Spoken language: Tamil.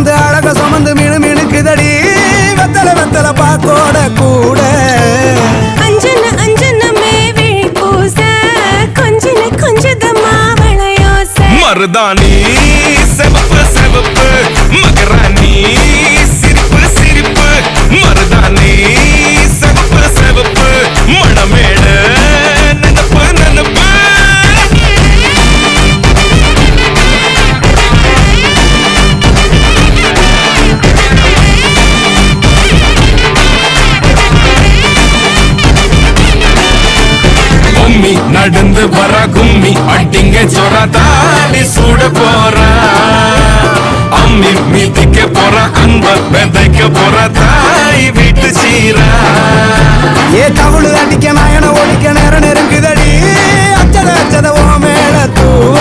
சுமந்து அழக சுமந்து மினு மினுக்குதடி வெத்தல வெத்தல பாக்கோட கூட அஞ்சன அஞ்சனமே விழி பூச கொஞ்சன கொஞ்சதமா வளையோச மருதாணி செவப்பு செவப்பு மகராணி சிரிப்பு சிரிப்பு மருதாணி செவப்பு செவப்பு மணமேடு நினப்பு நினப்பு கும்மி நடந்து வர கும்மி அட்டிங்க ஜொரா தாடி சூட போறா அம்மி மீதிக்க போற அன்ப விதைக்க போற தாய் வீட்டு சீரா ஏ தவுளு அடிக்க நாயன ஒடிக்க நேரம் நெருங்குதடி அச்சத அச்சத ஓ மேல தூவ